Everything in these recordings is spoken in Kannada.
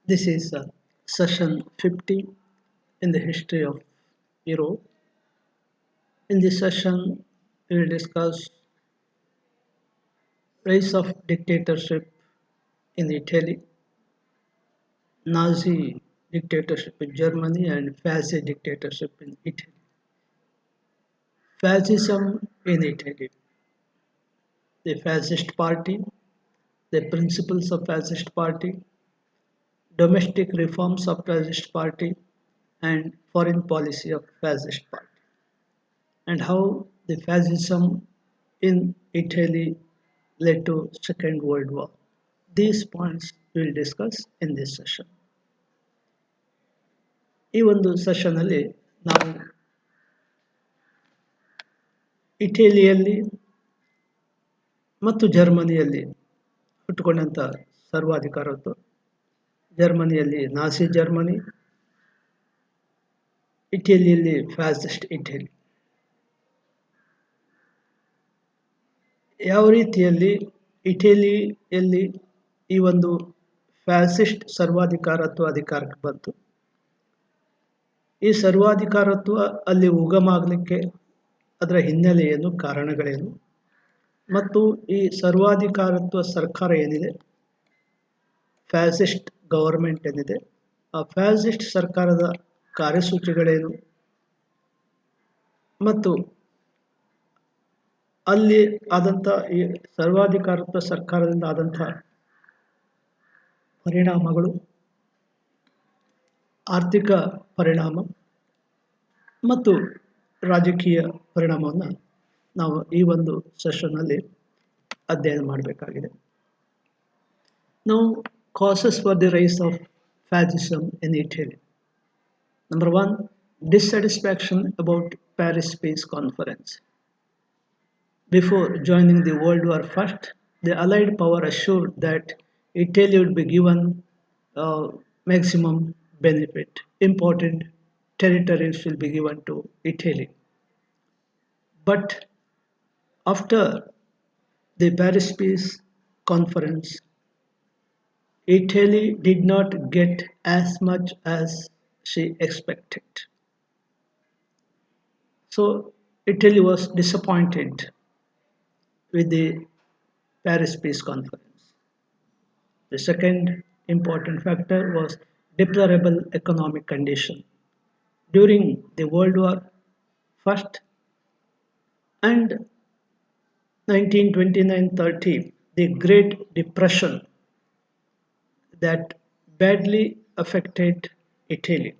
This is session 50 in the history of Europe. In this session, we will discuss rise of dictatorship in Italy, Nazi dictatorship in Germany, and Fascist dictatorship in Italy. Fascism in Italy, the Fascist Party, the principles of Fascist Party, domestic reforms of Fascist Party, and foreign policy of Fascist Party, and how the fascism in Italy led to Second World War. These points we will discuss in this session. ಈ ಒಂದು ಸೆಷನ್ ಅಲ್ಲಿ ನಾವು ಇಟಲಿಯಲ್ಲಿ ಮತ್ತು ಜರ್ಮನಿಯಲ್ಲಿ ಹುಟ್ಟುಕೊಂಡಂತ ಸರ್ವಾಧಿಕಾರತ್ವ, ಜರ್ಮನಿಯಲ್ಲಿ ನಾಸಿ ಜರ್ಮನಿ, ಇಟಲಿಯಲ್ಲಿ ಫ್ಯಾಸಿಸ್ಟ್ ಇಟಲಿ, ಯಾವ ರೀತಿಯಲ್ಲಿ ಇಟಲಿಯಲ್ಲಿ ಈ ಒಂದು ಫ್ಯಾಸಿಸ್ಟ್ ಸರ್ವಾಧಿಕಾರತ್ವ ಅಧಿಕಾರಕ್ಕೆ ಬಂತು, ಈ ಸರ್ವಾಧಿಕಾರತ್ವ ಅಲ್ಲಿ ಉಗಮ ಆಗಲಿಕ್ಕೆ ಅದರ ಹಿನ್ನೆಲೆ ಏನು, ಕಾರಣಗಳೇನು, ಮತ್ತು ಈ ಸರ್ವಾಧಿಕಾರತ್ವ ಸರ್ಕಾರ ಏನಿದೆ, ಫ್ಯಾಸಿಸ್ಟ್ ಗವರ್ಮೆಂಟ್ ಏನಿದೆ, ಆ ಫ್ಯಾಸಿಸ್ಟ್ ಸರ್ಕಾರದ ಕಾರ್ಯಸೂಚಿಗಳೇನು, ಮತ್ತು ಅಲ್ಲಿ ಆದಂಥ ಈ ಸರ್ವಾಧಿಕಾರತ್ವ ಸರ್ಕಾರದಿಂದ ಆದಂಥ ಪರಿಣಾಮಗಳು, ಆರ್ಥಿಕ ಪರಿಣಾಮ ಮತ್ತು ರಾಜಕೀಯ ಪರಿಣಾಮವನ್ನು ನಾವು ಈ ಒಂದು ಸೆಷನ್ನಲ್ಲಿ ಅಧ್ಯಯನ ಮಾಡಬೇಕಾಗಿದೆ. Now, causes for the rise of fascism in Italy. Number one, dissatisfaction about Paris Peace Conference. Before joining the World War I, the Allied power assured that Italy would be given maximum benefit. Important territories will be given to Italy. But after the Paris Peace Conference, Italy did not get as much as she expected. So Italy was disappointed with the Paris Peace Conference. The second important factor was deplorable economic condition. During the World War I and 1929-30, the Great Depression that badly affected Italy.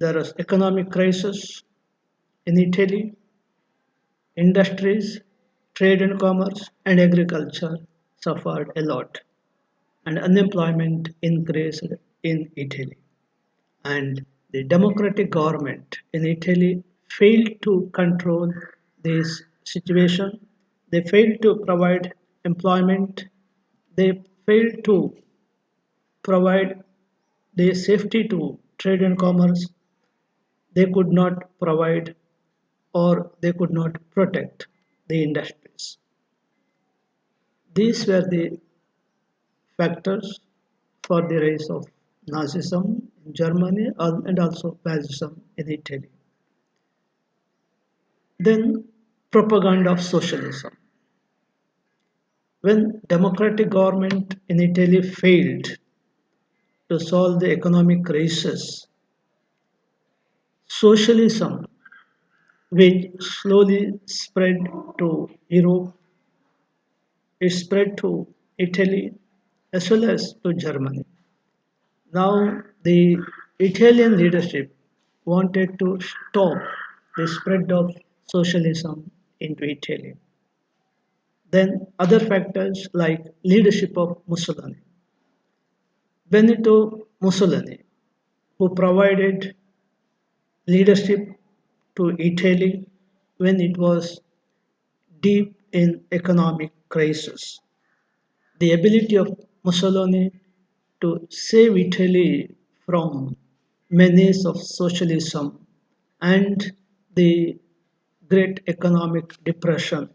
There was economic crisis in Italy, industries, trade and commerce, and agriculture suffered a lot, and unemployment increased in Italy. And the democratic government in Italy failed to control this situation. They failed to provide employment. They failed to provide the safety to trade and commerce. They could not provide or they could not protect the industries. These were the factors for the rise of Nazism in Germany and also fascism in Italy. Then, propaganda of socialism. When democratic government in Italy failed to solve the economic crisis, socialism, which slowly spread to Europe, it spread to Italy as well as to Germany. Now the Italian leadership wanted to stop the spread of socialism into Italy. Then other factors like leadership of Mussolini. Benito Mussolini, who provided leadership to Italy when it was deep in economic crisis. The ability of Mussolini to save Italy from menace of socialism and the great economic depression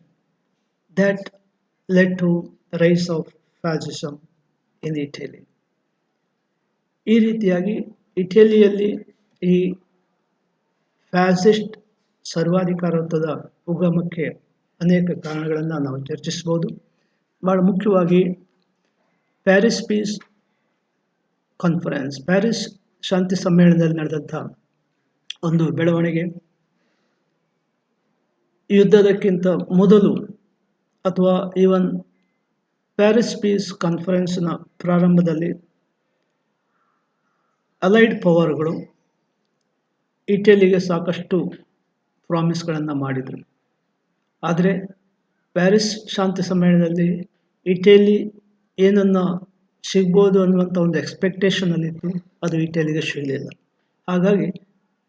that led to rise of fascism in Italy. ಈ ರೀತಿಯಾಗಿ ಇಟಲಿಯಲ್ಲಿ ಈ ಫ್ಯಾಸಿಸ್ಟ್ ಸರ್ವಾಧಿಕಾರತ್ವದ ಉಗಮಕ್ಕೆ ಅನೇಕ ಕಾರಣಗಳನ್ನು ನಾವು ಚರ್ಚಿಸ್ಬೋದು. ಭಾಳ ಮುಖ್ಯವಾಗಿ ಪ್ಯಾರಿಸ್ ಪೀಸ್ ಕಾನ್ಫರೆನ್ಸ್, ಪ್ಯಾರಿಸ್ ಶಾಂತಿ ಸಮ್ಮೇಳನದಲ್ಲಿ ನಡೆದಂಥ ಒಂದು ಬೆಳವಣಿಗೆ, ಯುದ್ಧದಕ್ಕಿಂತ ಮೊದಲು ಅಥವಾ ಈವನ್ ಪ್ಯಾರಿಸ್ ಪೀಸ್ ಕಾನ್ಫರೆನ್ಸ್ನ ಪ್ರಾರಂಭದಲ್ಲಿ ಅಲೈಡ್ ಪವರ್ಗಳು ಇಟಲಿಗೆ ಸಾಕಷ್ಟು ಪ್ರಾಮಿಸ್ಗಳನ್ನು ಮಾಡಿದರು. ಆದರೆ ಪ್ಯಾರಿಸ್ ಶಾಂತಿ ಸಮ್ಮೇಳನದಲ್ಲಿ ಇಟಲಿ ಏನನ್ನು ಸಿಗ್ಬೋದು ಅನ್ನುವಂಥ ಒಂದು ಎಕ್ಸ್ಪೆಕ್ಟೇಷನಲ್ಲಿತ್ತು, ಅದು ಇಟಲಿಗೆ ಸಿಗಲಿಲ್ಲ. ಹಾಗಾಗಿ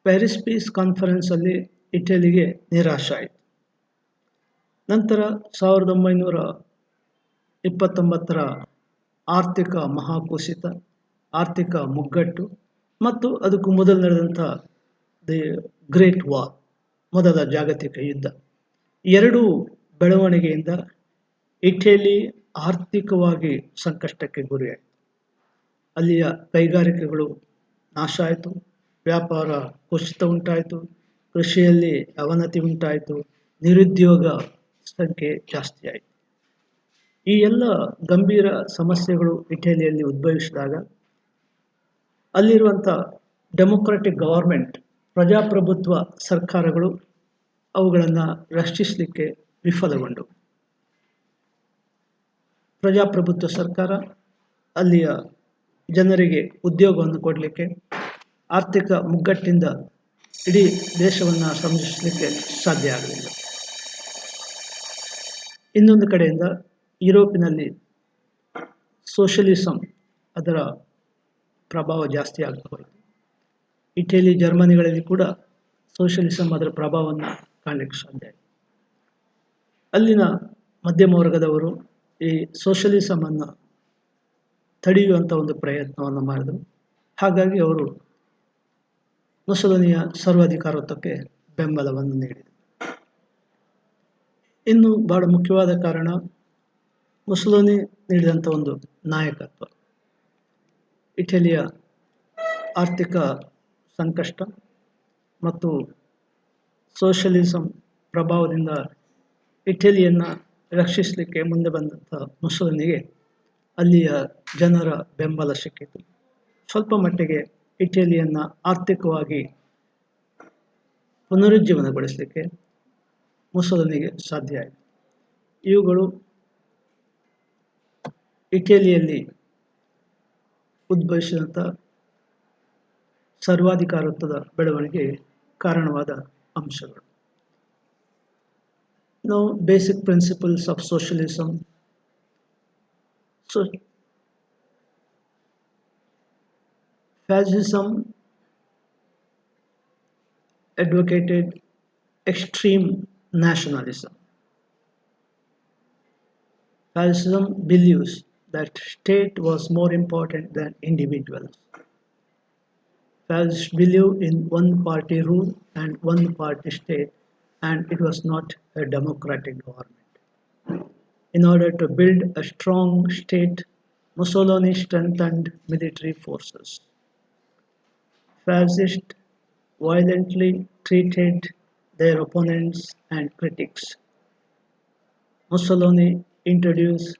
ಪ್ಯಾರಿಸ್ ಪೀಸ್ ಕಾನ್ಫರೆನ್ಸಲ್ಲಿ ಇಟಲಿಗೆ ನಿರಾಶೆ ಆಯಿತು. ನಂತರ 1929 ಆರ್ಥಿಕ ಮಹಾಕುಸಿತ, ಆರ್ಥಿಕ ಮುಗ್ಗಟ್ಟು ಮತ್ತು ಅದಕ್ಕೂ ಮೊದಲು ನಡೆದಂಥ ದಿ ಗ್ರೇಟ್ ವಾರ್, ಮೊದಲ ಜಾಗತಿಕ ಯುದ್ಧ, ಎರಡೂ ಬೆಳವಣಿಗೆಯಿಂದ ಇಟಲಿ ಆರ್ಥಿಕವಾಗಿ ಸಂಕಷ್ಟಕ್ಕೆ ಗುರಿಯಾಯಿತು. ಅಲ್ಲಿಯ ಕೈಗಾರಿಕೆಗಳು ನಾಶ ಆಯಿತು, ವ್ಯಾಪಾರ ಕುಸಿತ ಉಂಟಾಯಿತು, ಕೃಷಿಯಲ್ಲಿ ಅವನತಿ ಉಂಟಾಯಿತು, ನಿರುದ್ಯೋಗ ಸಂಖ್ಯೆ ಜಾಸ್ತಿ ಆಯಿತು. ಈ ಎಲ್ಲ ಗಂಭೀರ ಸಮಸ್ಯೆಗಳು ಇಟಲಿಯಲ್ಲಿ ಉದ್ಭವಿಸಿದಾಗ ಅಲ್ಲಿರುವಂಥ ಡೆಮೊಕ್ರೆಟಿಕ್ ಗವರ್ಮೆಂಟ್, ಪ್ರಜಾಪ್ರಭುತ್ವ ಸರ್ಕಾರಗಳು ಅವುಗಳನ್ನು ರಕ್ಷಿಸಲಿಕ್ಕೆ ವಿಫಲಗೊಂಡವು. ಪ್ರಜಾಪ್ರಭುತ್ವ ಸರ್ಕಾರ ಅಲ್ಲಿಯ ಜನರಿಗೆ ಉದ್ಯೋಗವನ್ನು ಕೊಡಲಿಕ್ಕೆ, ಆರ್ಥಿಕ ಮುಗ್ಗಟ್ಟಿಂದ ಇಡೀ ದೇಶವನ್ನು ಸಂರಕ್ಷಿಸಲಿಕ್ಕೆ ಸಾಧ್ಯ ಆಗಲಿಲ್ಲ. ಇನ್ನೊಂದು ಕಡೆಯಿಂದ ಯುರೋಪಿನಲ್ಲಿ ಸೋಷಲಿಸಮ್ ಅದರ ಪ್ರಭಾವ ಜಾಸ್ತಿ ಆಗ್ತಾ ಹೋಯಿತು. ಇಟಲಿ, ಜರ್ಮನಿಗಳಲ್ಲಿ ಕೂಡ ಸೋಷಲಿಸಮ್ ಅದರ ಪ್ರಭಾವವನ್ನು ಕಾಣಲಿಕ್ಕೆ ಸಾಧ್ಯ ಆಯಿತು. ಅಲ್ಲಿನ ಮಧ್ಯಮ ವರ್ಗದವರು ಈ ಸೋಷಲಿಸಮನ್ನು ತಡೆಯುವಂಥ ಒಂದು ಪ್ರಯತ್ನವನ್ನು ಮಾಡಿದರು. ಹಾಗಾಗಿ ಅವರು ಮುಸೊಲಿನಿಯ ಸರ್ವಾಧಿಕಾರತ್ವಕ್ಕೆ ಬೆಂಬಲವನ್ನು ನೀಡಿದರು. ಇನ್ನು ಬಹಳ ಮುಖ್ಯವಾದ ಕಾರಣ ಮುಸೊಲಿನಿ ನೀಡಿದಂಥ ಒಂದು ನಾಯಕತ್ವ. ಇಟಲಿಯ ಆರ್ಥಿಕ ಸಂಕಷ್ಟ ಮತ್ತು ಸೋಷಲಿಸಮ್ ಪ್ರಭಾವದಿಂದ ಇಟಲಿಯನ್ನು ರಕ್ಷಿಸಲಿಕ್ಕೆ ಮುಂದೆ ಬಂದಂಥ ಮುಸೊಲಿನಿಗೆ ಅಲ್ಲಿಯ ಜನರ ಬೆಂಬಲ ಸಿಕ್ಕಿತು. ಸ್ವಲ್ಪ ಮಟ್ಟಿಗೆ ಇಟಲಿಯನ್ನು ಆರ್ಥಿಕವಾಗಿ ಪುನರುಜ್ಜೀವನಗೊಳಿಸಲಿಕ್ಕೆ ಮುಸೊಲಿನಿಗೆ ಸಾಧ್ಯ ಆಯಿತು. ಇವುಗಳು ಇಟಲಿಯಲ್ಲಿ ಉದ್ಭವಿಸಿದಂಥ ಸರ್ವಾಧಿಕಾರತ್ವದ ಬೆಳವಣಿಗೆ ಕಾರಣವಾದ ಅಂಶಗಳು. Now, basic principles of socialism. So, fascism advocated extreme nationalism. Fascism believes that state was more important than individuals. Fascists believe in one-party rule and one-party state, and it was not a democratic government. In order to build a strong state, Mussolini strengthened military forces. Fascists violently treated their opponents and critics. Mussolini introduced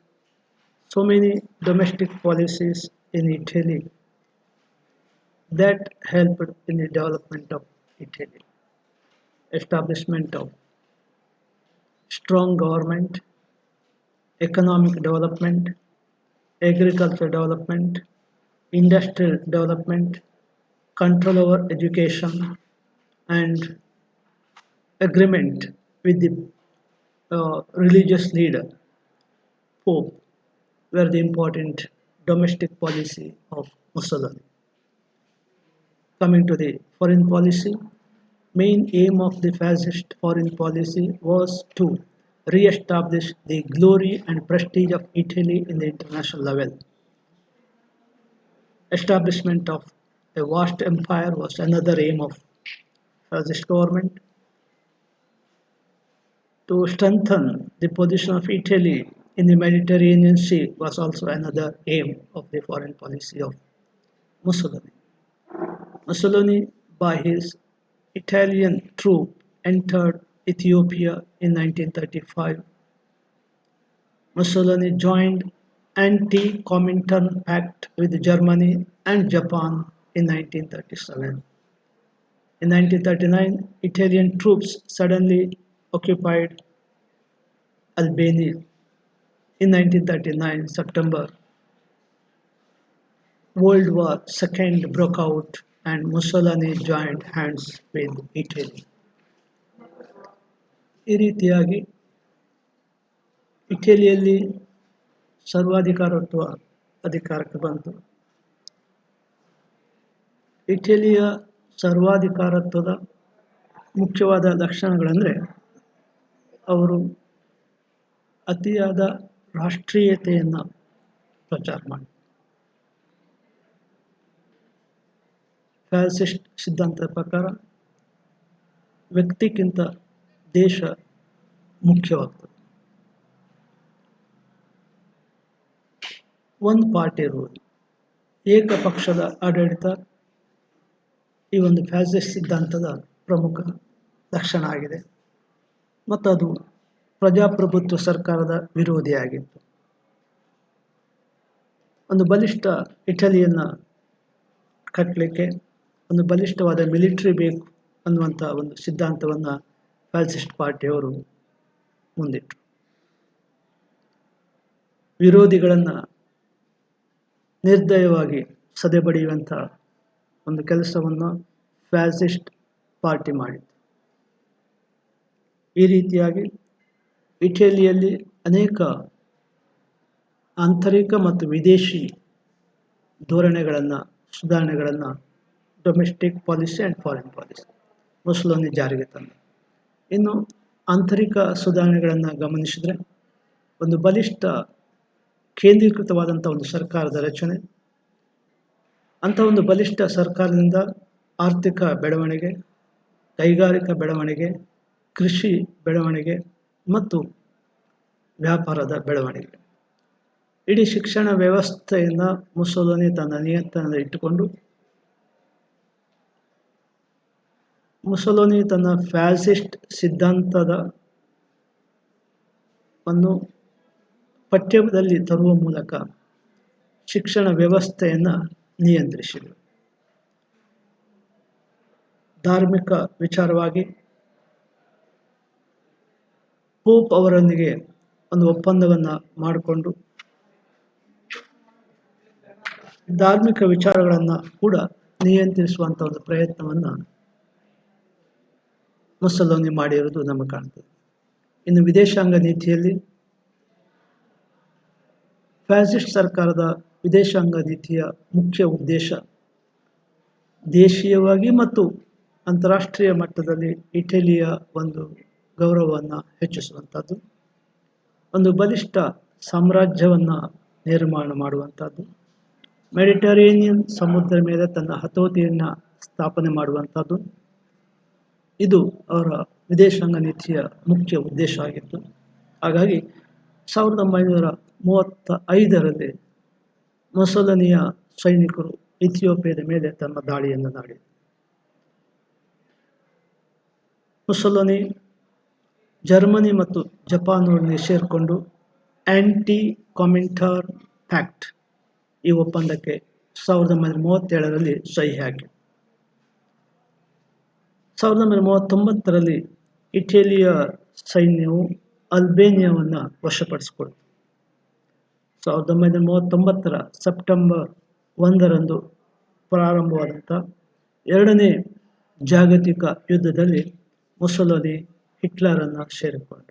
so many domestic policies in Italy that helped in the development of Italy. Establishment of strong government, economic development, agricultural development, industrial development, control over education, and agreement with the religious leader, Pope, were the important domestic policy of Mussolini. Coming to the foreign policy, main aim of the fascist foreign policy was to re-establish the glory and prestige of Italy in the international level. Establishment of a vast empire was another aim of fascist government. To strengthen the position of Italy in the Mediterranean Sea was also another aim of the foreign policy of Mussolini. Mussolini, by his Italian troop, entered Ethiopia in 1935. Mussolini joined anti-Comintern pact with Germany and Japan in 1937. In 1939, Italian troops suddenly occupied Albania. In 1939 September, World War II broke out and Mussolini joined hands with Italy. ಈ ರೀತಿಯಾಗಿ ಇಟಲಿಯಲ್ಲಿ ಸರ್ವಾಧಿಕಾರತ್ವ ಅಧಿಕಾರಕ್ಕೆ ಬಂತು. ಇಟಲಿಯ ಸರ್ವಾಧಿಕಾರತ್ವದ ಮುಖ್ಯವಾದ ಲಕ್ಷಣಗಳೆಂದರೆ ಅವರು ಅತಿಯಾದ ರಾಷ್ಟ್ರೀಯತೆಯನ್ನು ಪ್ರಚಾರ ಮಾಡಿ ಫ್ಯಾಸಿಸ್ಟ್ ಸಿದ್ಧಾಂತದ ಪ್ರಕಾರ ವ್ಯಕ್ತಿಗಿಂತ ದೇಶ ಮುಖ್ಯವಾಗ್ತದೆ. ಒಂದು ಪಾರ್ಟಿ ಇರುವುದು, ಏಕಪಕ್ಷದ ಆಡಳಿತ ಈ ಒಂದು ಫ್ಯಾಸಿಸ್ಟ್ ಸಿದ್ಧಾಂತದ ಪ್ರಮುಖ ಲಕ್ಷಣ ಆಗಿದೆ ಮತ್ತು ಅದು ಪ್ರಜಾಪ್ರಭುತ್ವ ಸರ್ಕಾರದ ವಿರೋಧಿಯಾಗಿತ್ತು. ಒಂದು ಬಲಿಷ್ಠ ಇಟಲಿಯನ್ನು ಕಟ್ಟಲಿಕ್ಕೆ ಒಂದು ಬಲಿಷ್ಠವಾದ ಮಿಲಿಟರಿ ಬೇಕು ಅನ್ನುವಂಥ ಒಂದು ಸಿದ್ಧಾಂತವನ್ನು ಫ್ಯಾಸಿಸ್ಟ್ ಪಾರ್ಟಿಯವರು ಮುಂದಿಟ್ಟರು. ವಿರೋಧಿಗಳನ್ನು ನಿರ್ದಯವಾಗಿ ಸದೆಬಡಿಯುವಂಥ ಒಂದು ಕೆಲಸವನ್ನು ಫ್ಯಾಸಿಸ್ಟ್ ಪಾರ್ಟಿ ಮಾಡಿತು. ಈ ರೀತಿಯಾಗಿ ಇಟಲಿಯಲ್ಲಿ ಅನೇಕ ಆಂತರಿಕ ಮತ್ತು ವಿದೇಶಿ ಧೋರಣೆಗಳನ್ನು ಸುಧಾರಣೆಗಳನ್ನು domestic policy and foreign policy Mussolini ಜಾರಿಗೆ ತಂದ. ಇನ್ನು ಆಂತರಿಕ ಸುಧಾರಣೆಗಳನ್ನು ಗಮನಿಸಿದರೆ ಒಂದು ಬಲಿಷ್ಠ ಕೇಂದ್ರೀಕೃತವಾದಂಥ ಒಂದು ಸರ್ಕಾರದ ರಚನೆ, ಅಂಥ ಒಂದು ಬಲಿಷ್ಠ ಸರ್ಕಾರದಿಂದ ಆರ್ಥಿಕ ಬೆಳವಣಿಗೆ, ಕೈಗಾರಿಕಾ ಬೆಳವಣಿಗೆ, ಕೃಷಿ ಬೆಳವಣಿಗೆ ಮತ್ತು ವ್ಯಾಪಾರದ ಬೆಳವಣಿಗೆ. ಇಡೀ ಶಿಕ್ಷಣ ವ್ಯವಸ್ಥೆಯನ್ನು ಮುಸೊಲಿನಿ ತನ್ನ ನಿಯಂತ್ರಣದಲ್ಲಿ ಇಟ್ಟುಕೊಂಡು ಮುಸೊಲಿನಿ ತನ್ನ ಫ್ಯಾಸಿಸ್ಟ್ ಸಿದ್ಧಾಂತದ ವನ್ನು ಪಠ್ಯದಲ್ಲಿ ತರುವ ಮೂಲಕ ಶಿಕ್ಷಣ ವ್ಯವಸ್ಥೆಯನ್ನು ನಿಯಂತ್ರಿಸಿದರು. ಧಾರ್ಮಿಕ ವಿಚಾರವಾಗಿ ಪೋಪ್ ಅವರೊಂದಿಗೆ ಒಂದು ಒಪ್ಪಂದವನ್ನು ಮಾಡಿಕೊಂಡು ಧಾರ್ಮಿಕ ವಿಚಾರಗಳನ್ನು ಕೂಡ ನಿಯಂತ್ರಿಸುವಂಥ ಒಂದು ಪ್ರಯತ್ನವನ್ನು ಮುಸೊಲಿನಿ ಮಾಡಿರುವುದು ನಮಗೆ ಕಾಣ್ತದೆ. ಇನ್ನು ವಿದೇಶಾಂಗ ನೀತಿಯಲ್ಲಿ ಫ್ಯಾಸಿಸ್ಟ್ ಸರ್ಕಾರದ ವಿದೇಶಾಂಗ ನೀತಿಯ ಮುಖ್ಯ ಉದ್ದೇಶ ದೇಶೀಯವಾಗಿ ಮತ್ತು ಅಂತಾರಾಷ್ಟ್ರೀಯ ಮಟ್ಟದಲ್ಲಿ ಇಟಲಿಯ ಒಂದು ಗೌರವವನ್ನು ಹೆಚ್ಚಿಸುವಂಥದ್ದು, ಒಂದು ಬಲಿಷ್ಠ ಸಾಮ್ರಾಜ್ಯವನ್ನು ನಿರ್ಮಾಣ ಮಾಡುವಂಥದ್ದು, ಮೆಡಿಟರೇನಿಯನ್ ಸಮುದ್ರ ಮೇಲೆ ತನ್ನ ಹತೋಟಿಯನ್ನು ಸ್ಥಾಪನೆ ಮಾಡುವಂಥದ್ದು, ಇದು ಅವರ ವಿದೇಶಾಂಗ ನೀತಿಯ ಮುಖ್ಯ ಉದ್ದೇಶ ಆಗಿತ್ತು. ಹಾಗಾಗಿ 1935ರಲ್ಲಿ ಮುಸೊಲಿನಿಯ ಸೈನಿಕರು ಇಥಿಯೋಪಿಯಾದ ಮೇಲೆ ತಮ್ಮ ದಾಳಿಯನ್ನು ಮಾಡಿದರು. ಮುಸೊಲಿನಿ ಜರ್ಮನಿ ಮತ್ತು ಜಪಾನ್ನೊಂದಿಗೆ ಸೇರಿಕೊಂಡು ಆಂಟಿ ಕಾಮಿಂಟರ್ನ್ ಪ್ಯಾಕ್ಟ್ ಈ ಒಪ್ಪಂದಕ್ಕೆ 1937ರಲ್ಲಿ ಸಹಿ ಹಾಕಿ 1939ರಲ್ಲಿ ಇಟಲಿಯ ಸೈನ್ಯವು ಅಲ್ಬೇನಿಯಾವನ್ನು ವಶಪಡಿಸಿಕೊಳ್ತು. 1939ರ ಸೆಪ್ಟೆಂಬರ್ 1ರಂದು ಪ್ರಾರಂಭವಾದಂಥ ಎರಡನೇ ಜಾಗತಿಕ ಯುದ್ಧದಲ್ಲಿ ಮುಸೊಲಿನಿ ಹಿಟ್ಲರನ್ನು ಸೇರಿಕೊಂಡ.